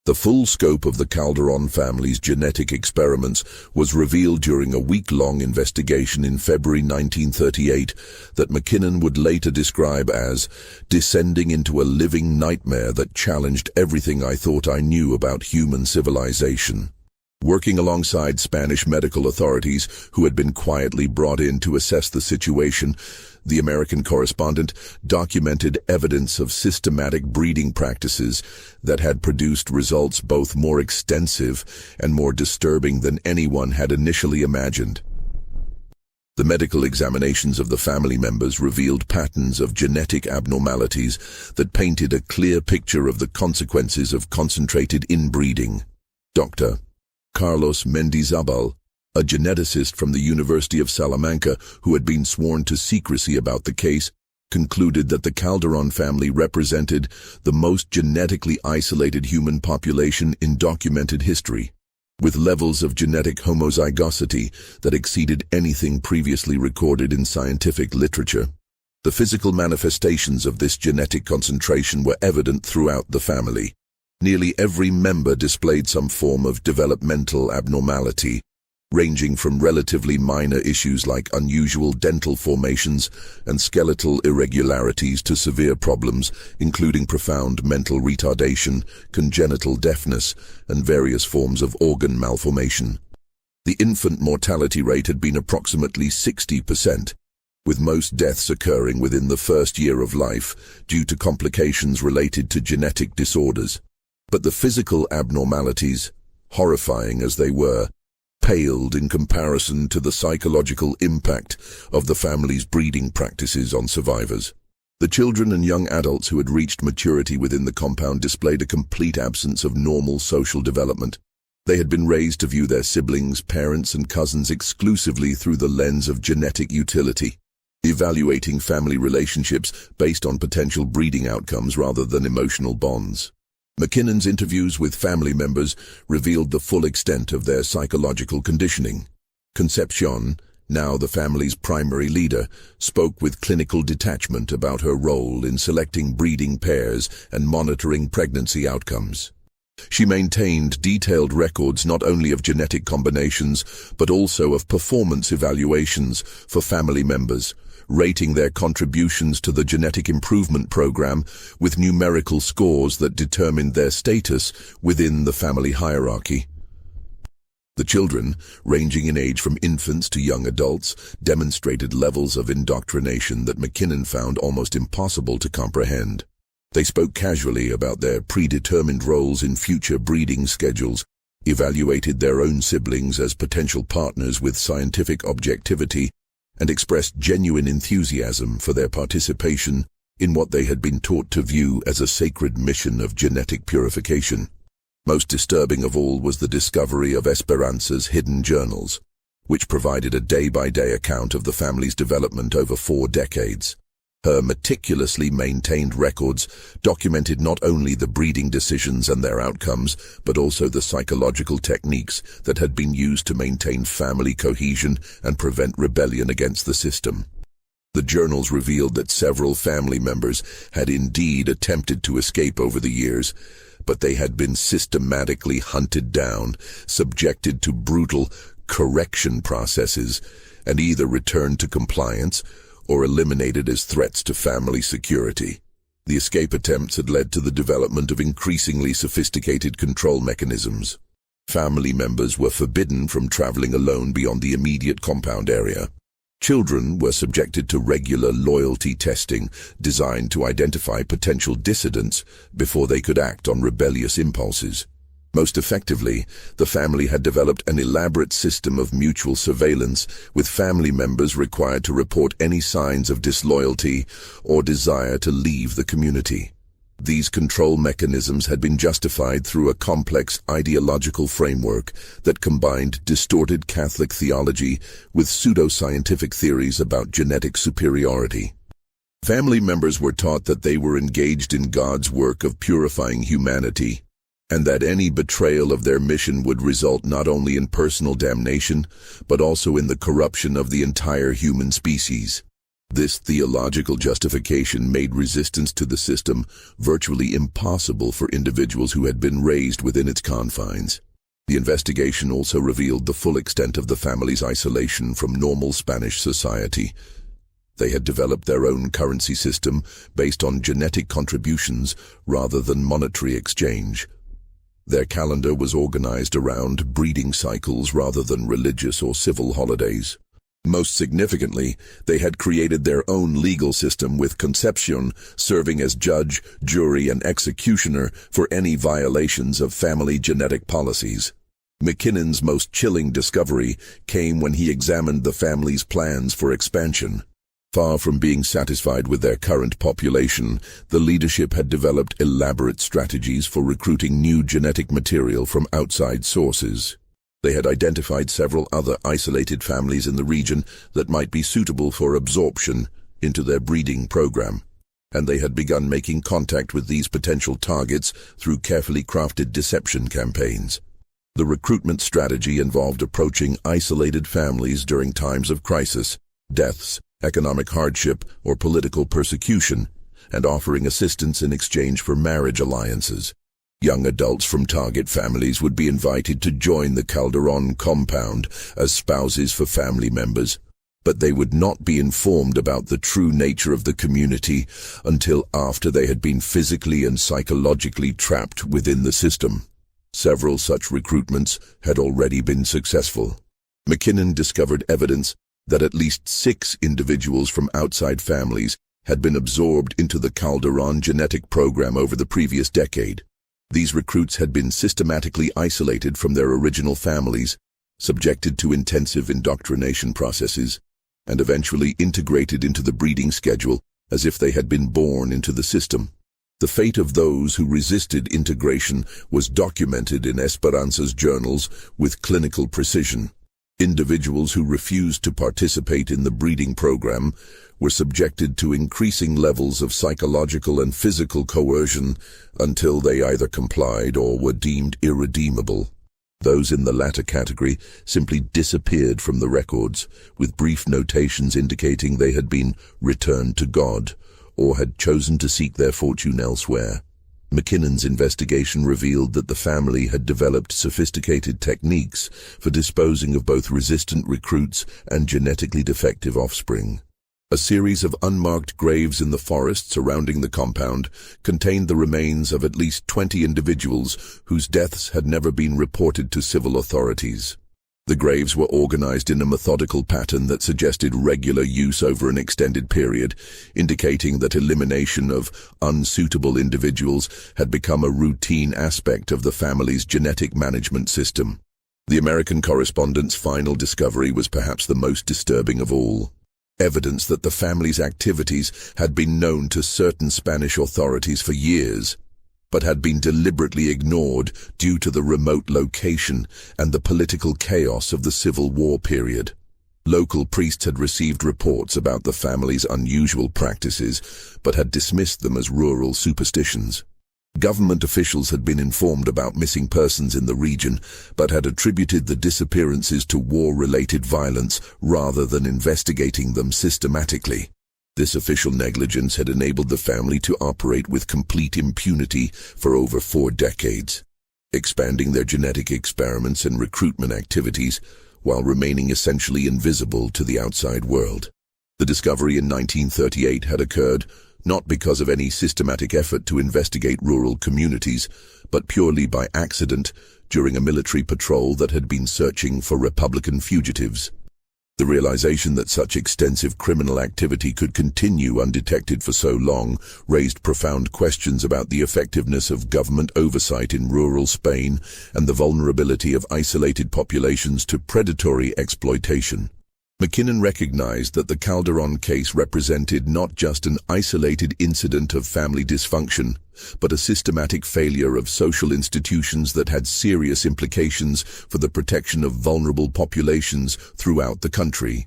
The full scope of the Calderón family's genetic experiments was revealed during a week-long investigation in February 1938 that McKinnon would later describe as descending into a living nightmare that challenged everything I thought I knew about human civilization. Working alongside Spanish medical authorities who had been quietly brought in to assess the situation, the American correspondent documented evidence of systematic breeding practices that had produced results both more extensive and more disturbing than anyone had initially imagined. The medical examinations of the family members revealed patterns of genetic abnormalities that painted a clear picture of the consequences of concentrated inbreeding. Dr. Carlos Mendizabal, a geneticist from the University of Salamanca who had been sworn to secrecy about the case, concluded that the Calderón family represented the most genetically isolated human population in documented history, with levels of genetic homozygosity that exceeded anything previously recorded in scientific literature. The physical manifestations of this genetic concentration were evident throughout the family. Nearly every member displayed some form of developmental abnormality, ranging from relatively minor issues like unusual dental formations and skeletal irregularities to severe problems, including profound mental retardation, congenital deafness, and various forms of organ malformation. The infant mortality rate had been approximately 60%, with most deaths occurring within the first year of life due to complications related to genetic disorders. But the physical abnormalities, horrifying as they were, paled in comparison to the psychological impact of the family's breeding practices on survivors. The children and young adults who had reached maturity within the compound displayed a complete absence of normal social development. They had been raised to view their siblings, parents, and cousins exclusively through the lens of genetic utility, evaluating family relationships based on potential breeding outcomes rather than emotional bonds. McKinnon's interviews with family members revealed the full extent of their psychological conditioning. Concepcion, now the family's primary leader, spoke with clinical detachment about her role in selecting breeding pairs and monitoring pregnancy outcomes. She maintained detailed records not only of genetic combinations, but also of performance evaluations for family members, rating their contributions to the genetic improvement program with numerical scores that determined their status within the family hierarchy. The children, ranging in age from infants to young adults, demonstrated levels of indoctrination that McKinnon found almost impossible to comprehend. They spoke casually about their predetermined roles in future breeding schedules, evaluated their own siblings as potential partners with scientific objectivity, and expressed genuine enthusiasm for their participation in what they had been taught to view as a sacred mission of genetic purification. Most disturbing of all was the discovery of Esperanza's hidden journals, which provided a day-by-day account of the family's development over 4 decades. Her meticulously maintained records documented not only the breeding decisions and their outcomes, but also the psychological techniques that had been used to maintain family cohesion and prevent rebellion against the system. The journals revealed that several family members had indeed attempted to escape over the years, but they had been systematically hunted down, subjected to brutal correction processes, and either returned to compliance or eliminated as threats to family security. The escape attempts had led to the development of increasingly sophisticated control mechanisms. Family members were forbidden from traveling alone beyond the immediate compound area. Children were subjected to regular loyalty testing designed to identify potential dissidents before they could act on rebellious impulses. Most effectively, the family had developed an elaborate system of mutual surveillance, with family members required to report any signs of disloyalty or desire to leave the community. These control mechanisms had been justified through a complex ideological framework that combined distorted Catholic theology with pseudo-scientific theories about genetic superiority. Family members were taught that they were engaged in God's work of purifying humanity, and that any betrayal of their mission would result not only in personal damnation, but also in the corruption of the entire human species. This theological justification made resistance to the system virtually impossible for individuals who had been raised within its confines. The investigation also revealed the full extent of the family's isolation from normal Spanish society. They had developed their own currency system based on genetic contributions rather than monetary exchange. Their calendar was organized around breeding cycles rather than religious or civil holidays. Most significantly, they had created their own legal system, with Concepcion serving as judge, jury, and executioner for any violations of family genetic policies. McKinnon's most chilling discovery came when he examined the family's plans for expansion. Far from being satisfied with their current population, the leadership had developed elaborate strategies for recruiting new genetic material from outside sources. They had identified several other isolated families in the region that might be suitable for absorption into their breeding program, and they had begun making contact with these potential targets through carefully crafted deception campaigns. The recruitment strategy involved approaching isolated families during times of crisis, deaths, economic hardship, or political persecution, and offering assistance in exchange for marriage alliances. Young adults from target families would be invited to join the Calderón compound as spouses for family members, but they would not be informed about the true nature of the community until after they had been physically and psychologically trapped within the system. Several such recruitments had already been successful. McKinnon discovered evidence that at least 6 individuals from outside families had been absorbed into the Calderón genetic program over the previous decade. These recruits had been systematically isolated from their original families, subjected to intensive indoctrination processes, and eventually integrated into the breeding schedule as if they had been born into the system. The fate of those who resisted integration was documented in Esperanza's journals with clinical precision. Individuals who refused to participate in the breeding program were subjected to increasing levels of psychological and physical coercion until they either complied or were deemed irredeemable. Those in the latter category simply disappeared from the records, with brief notations indicating they had been returned to God or had chosen to seek their fortune elsewhere. McKinnon's investigation revealed that the family had developed sophisticated techniques for disposing of both resistant recruits and genetically defective offspring. A series of unmarked graves in the forest surrounding the compound contained the remains of at least 20 individuals whose deaths had never been reported to civil authorities. The graves were organized in a methodical pattern that suggested regular use over an extended period, indicating that elimination of unsuitable individuals had become a routine aspect of the family's genetic management system. The American correspondent's final discovery was perhaps the most disturbing of all. Evidence that the family's activities had been known to certain Spanish authorities for years, but had been deliberately ignored due to the remote location and the political chaos of the Civil War period. Local priests had received reports about the family's unusual practices, but had dismissed them as rural superstitions. Government officials had been informed about missing persons in the region, but had attributed the disappearances to war-related violence rather than investigating them systematically. This official negligence had enabled the family to operate with complete impunity for over 4 decades, expanding their genetic experiments and recruitment activities while remaining essentially invisible to the outside world. The discovery in 1938 had occurred not because of any systematic effort to investigate rural communities, but purely by accident during a military patrol that had been searching for Republican fugitives. The realization that such extensive criminal activity could continue undetected for so long raised profound questions about the effectiveness of government oversight in rural Spain and the vulnerability of isolated populations to predatory exploitation. McKinnon recognized that the Calderón case represented not just an isolated incident of family dysfunction, but a systematic failure of social institutions that had serious implications for the protection of vulnerable populations throughout the country.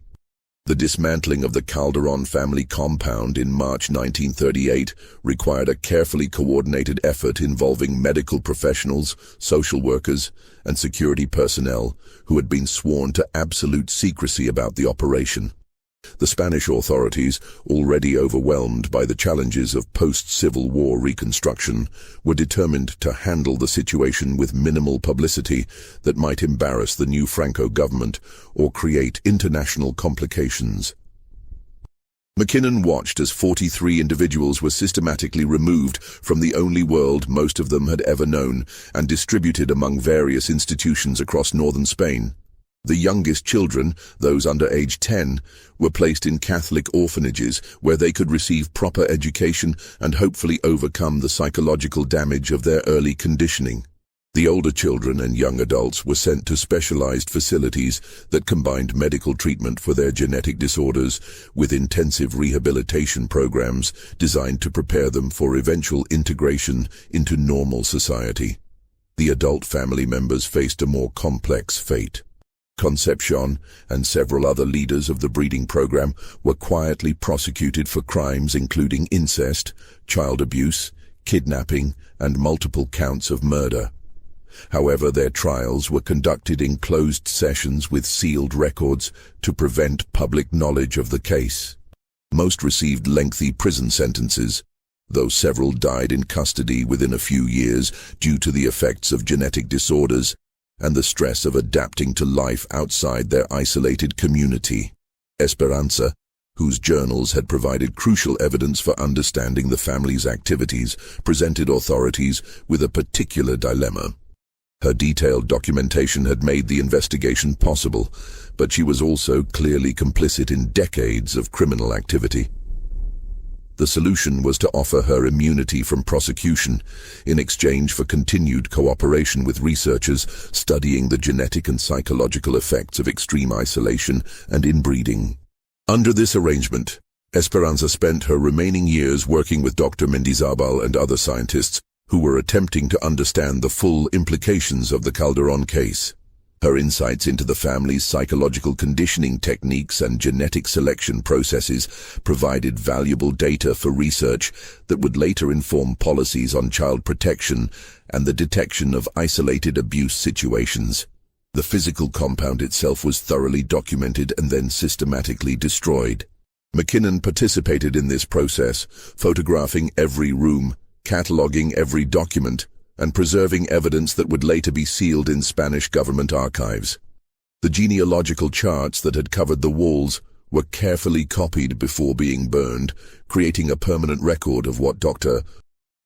The dismantling of the Calderón family compound in March 1938 required a carefully coordinated effort involving medical professionals, social workers, and security personnel who had been sworn to absolute secrecy about the operation. The Spanish authorities, already overwhelmed by the challenges of post-Civil War reconstruction, were determined to handle the situation with minimal publicity that might embarrass the new Franco government or create international complications. McKinnon watched as 43 individuals were systematically removed from the only world most of them had ever known and distributed among various institutions across northern Spain. The youngest children, those under age 10, were placed in Catholic orphanages where they could receive proper education and hopefully overcome the psychological damage of their early conditioning. The older children and young adults were sent to specialized facilities that combined medical treatment for their genetic disorders with intensive rehabilitation programs designed to prepare them for eventual integration into normal society. The adult family members faced a more complex fate. Concepcion and several other leaders of the breeding program were quietly prosecuted for crimes including incest, child abuse, kidnapping, and multiple counts of murder. However, their trials were conducted in closed sessions with sealed records to prevent public knowledge of the case. Most received lengthy prison sentences, though several died in custody within a few years due to the effects of genetic disorders and the stress of adapting to life outside their isolated community. Esperanza, whose journals had provided crucial evidence for understanding the family's activities, presented authorities with a particular dilemma. Her detailed documentation had made the investigation possible, but she was also clearly complicit in decades of criminal activity. The solution was to offer her immunity from prosecution in exchange for continued cooperation with researchers studying the genetic and psychological effects of extreme isolation and inbreeding. Under this arrangement, Esperanza spent her remaining years working with Dr. Mendizabal and other scientists who were attempting to understand the full implications of the Calderón case. Her insights into the family's psychological conditioning techniques and genetic selection processes provided valuable data for research that would later inform policies on child protection and the detection of isolated abuse situations. The physical compound itself was thoroughly documented and then systematically destroyed. McKinnon participated in this process, photographing every room, cataloging every document, and preserving evidence that would later be sealed in Spanish government archives. The genealogical charts that had covered the walls were carefully copied before being burned, creating a permanent record of what Dr.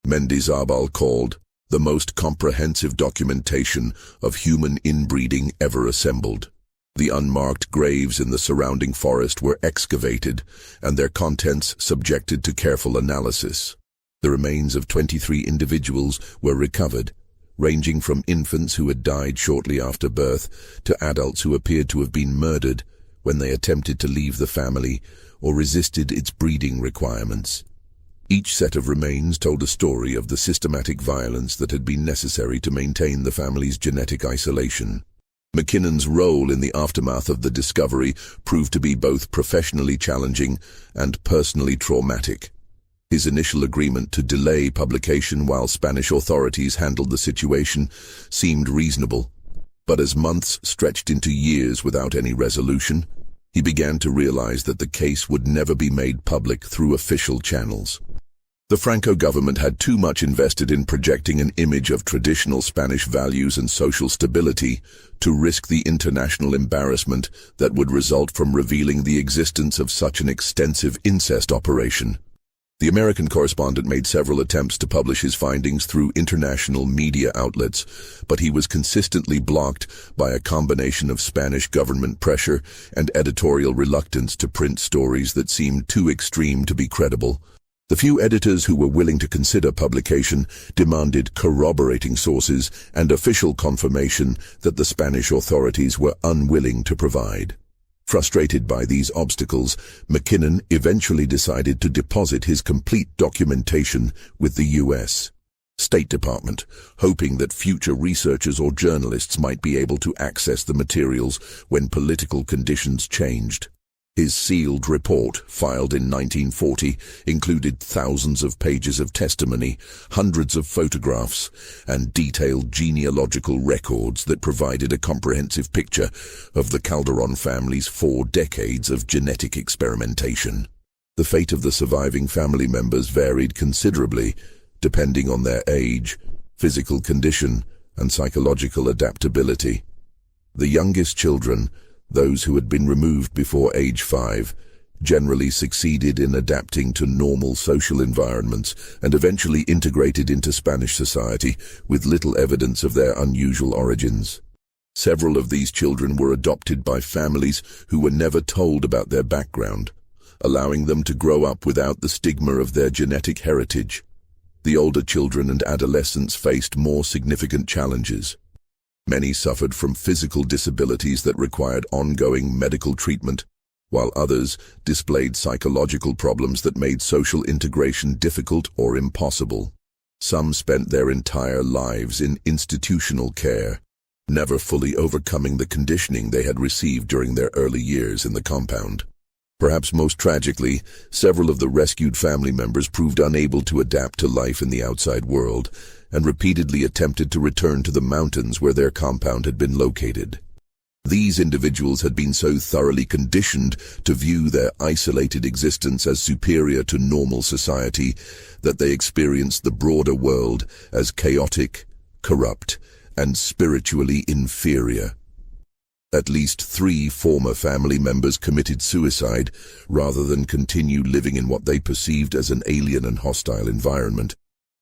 Mendizabal called the most comprehensive documentation of human inbreeding ever assembled. The unmarked graves in the surrounding forest were excavated, and their contents subjected to careful analysis. The remains of 23 individuals were recovered, ranging from infants who had died shortly after birth to adults who appeared to have been murdered when they attempted to leave the family or resisted its breeding requirements. Each set of remains told a story of the systematic violence that had been necessary to maintain the family's genetic isolation. McKinnon's role in the aftermath of the discovery proved to be both professionally challenging and personally traumatic. His initial agreement to delay publication while Spanish authorities handled the situation seemed reasonable, but as months stretched into years without any resolution, he began to realize that the case would never be made public through official channels. The Franco government had too much invested in projecting an image of traditional Spanish values and social stability to risk the international embarrassment that would result from revealing the existence of such an extensive incest operation. The American correspondent made several attempts to publish his findings through international media outlets, but he was consistently blocked by a combination of Spanish government pressure and editorial reluctance to print stories that seemed too extreme to be credible. The few editors who were willing to consider publication demanded corroborating sources and official confirmation that the Spanish authorities were unwilling to provide. Frustrated by these obstacles, McKinnon eventually decided to deposit his complete documentation with the U.S. State Department, hoping that future researchers or journalists might be able to access the materials when political conditions changed. His sealed report, filed in 1940, included thousands of pages of testimony, hundreds of photographs, and detailed genealogical records that provided a comprehensive picture of the Calderón family's 4 decades of genetic experimentation. The fate of the surviving family members varied considerably, depending on their age, physical condition, and psychological adaptability. The youngest children, those who had been removed before age 5, generally succeeded in adapting to normal social environments and eventually integrated into Spanish society with little evidence of their unusual origins. Several of these children were adopted by families who were never told about their background, allowing them to grow up without the stigma of their genetic heritage. The older children and adolescents faced more significant challenges. Many suffered from physical disabilities that required ongoing medical treatment, while others displayed psychological problems that made social integration difficult or impossible. Some spent their entire lives in institutional care, never fully overcoming the conditioning they had received during their early years in the compound. Perhaps most tragically, several of the rescued family members proved unable to adapt to life in the outside world and repeatedly attempted to return to the mountains where their compound had been located. These individuals had been so thoroughly conditioned to view their isolated existence as superior to normal society that they experienced the broader world as chaotic, corrupt, and spiritually inferior. At least 3 former family members committed suicide rather than continue living in what they perceived as an alien and hostile environment.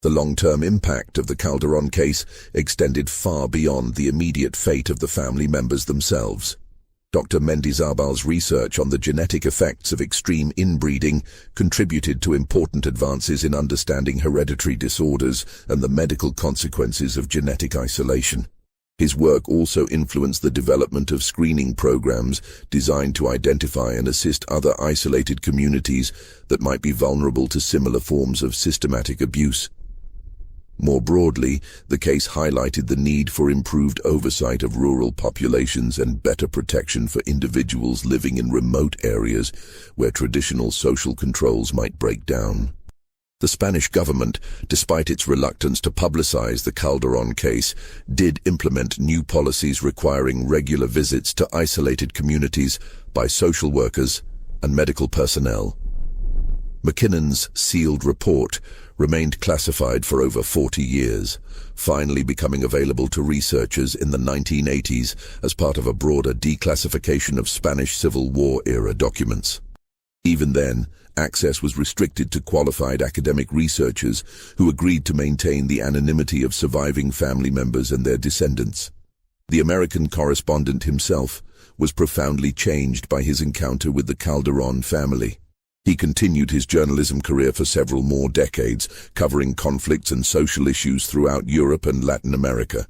The long-term impact of the Calderón case extended far beyond the immediate fate of the family members themselves. Dr. Mendizábal's research on the genetic effects of extreme inbreeding contributed to important advances in understanding hereditary disorders and the medical consequences of genetic isolation. His work also influenced the development of screening programs designed to identify and assist other isolated communities that might be vulnerable to similar forms of systematic abuse. More broadly, the case highlighted the need for improved oversight of rural populations and better protection for individuals living in remote areas where traditional social controls might break down. The Spanish government, despite its reluctance to publicize the Calderón case, did implement new policies requiring regular visits to isolated communities by social workers and medical personnel. McKinnon's sealed report remained classified for over 40 years, finally becoming available to researchers in the 1980s as part of a broader declassification of Spanish Civil War-era documents. Even then, access was restricted to qualified academic researchers who agreed to maintain the anonymity of surviving family members and their descendants. The American correspondent himself was profoundly changed by his encounter with the Calderón family. He continued his journalism career for several more decades, covering conflicts and social issues throughout Europe and Latin America.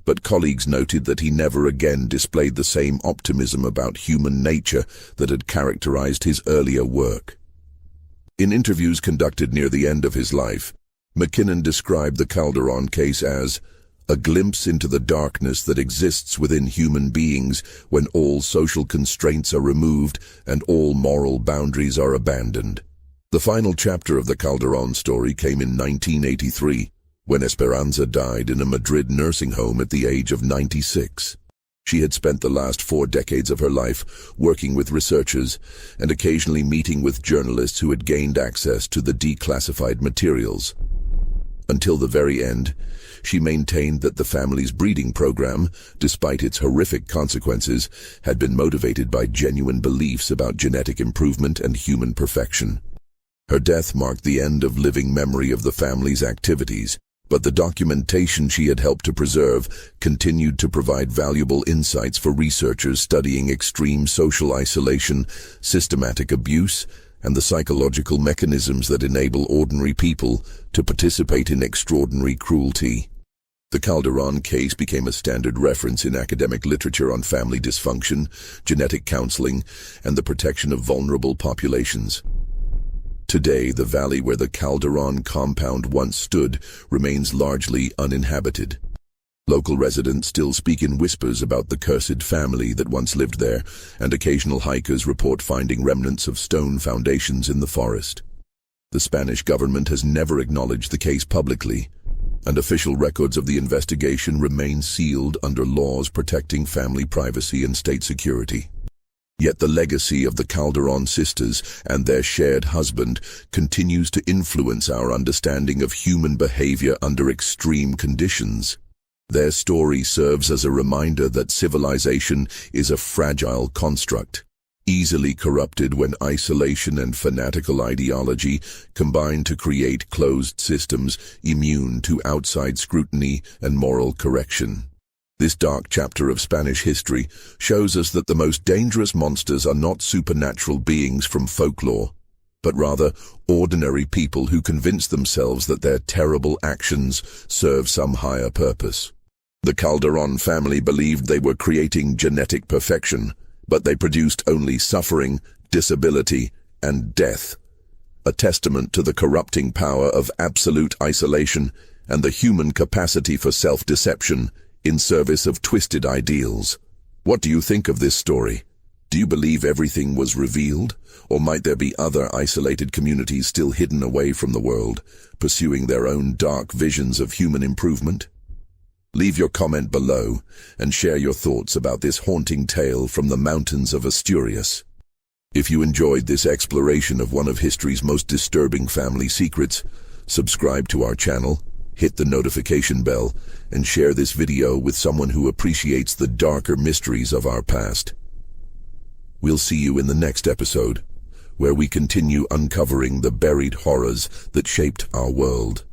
But colleagues noted that he never again displayed the same optimism about human nature that had characterized his earlier work. In interviews conducted near the end of his life, McKinnon described the Calderón case as a glimpse into the darkness that exists within human beings when all social constraints are removed and all moral boundaries are abandoned. The final chapter of the Calderón story came in 1983, when Esperanza died in a Madrid nursing home at the age of 96. She had spent the last 4 decades of her life working with researchers and occasionally meeting with journalists who had gained access to the declassified materials. Until the very end, she maintained that the family's breeding program, despite its horrific consequences, had been motivated by genuine beliefs about genetic improvement and human perfection. Her death marked the end of living memory of the family's activities, but the documentation she had helped to preserve continued to provide valuable insights for researchers studying extreme social isolation, systematic abuse, and the psychological mechanisms that enable ordinary people to participate in extraordinary cruelty. The Calderón case became a standard reference in academic literature on family dysfunction, genetic counseling, and the protection of vulnerable populations. Today, the valley where the Calderón compound once stood remains largely uninhabited. Local residents still speak in whispers about the cursed family that once lived there, and occasional hikers report finding remnants of stone foundations in the forest. The Spanish government has never acknowledged the case publicly, and official records of the investigation remain sealed under laws protecting family privacy and state security. Yet the legacy of the Calderón sisters and their shared husband continues to influence our understanding of human behavior under extreme conditions. Their story serves as a reminder that civilization is a fragile construct, easily corrupted when isolation and fanatical ideology combine to create closed systems immune to outside scrutiny and moral correction. This dark chapter of Spanish history shows us that the most dangerous monsters are not supernatural beings from folklore, but rather ordinary people who convince themselves that their terrible actions serve some higher purpose. The Calderón family believed they were creating genetic perfection, but they produced only suffering, disability, and death, a testament to the corrupting power of absolute isolation and the human capacity for self-deception in service of twisted ideals. What do you think of this story? Do you believe everything was revealed, or might there be other isolated communities still hidden away from the world, pursuing their own dark visions of human improvement? Leave your comment below and share your thoughts about this haunting tale from the mountains of Asturias. If you enjoyed this exploration of one of history's most disturbing family secrets, subscribe to our channel, hit the notification bell, and share this video with someone who appreciates the darker mysteries of our past. We'll see you in the next episode, where we continue uncovering the buried horrors that shaped our world.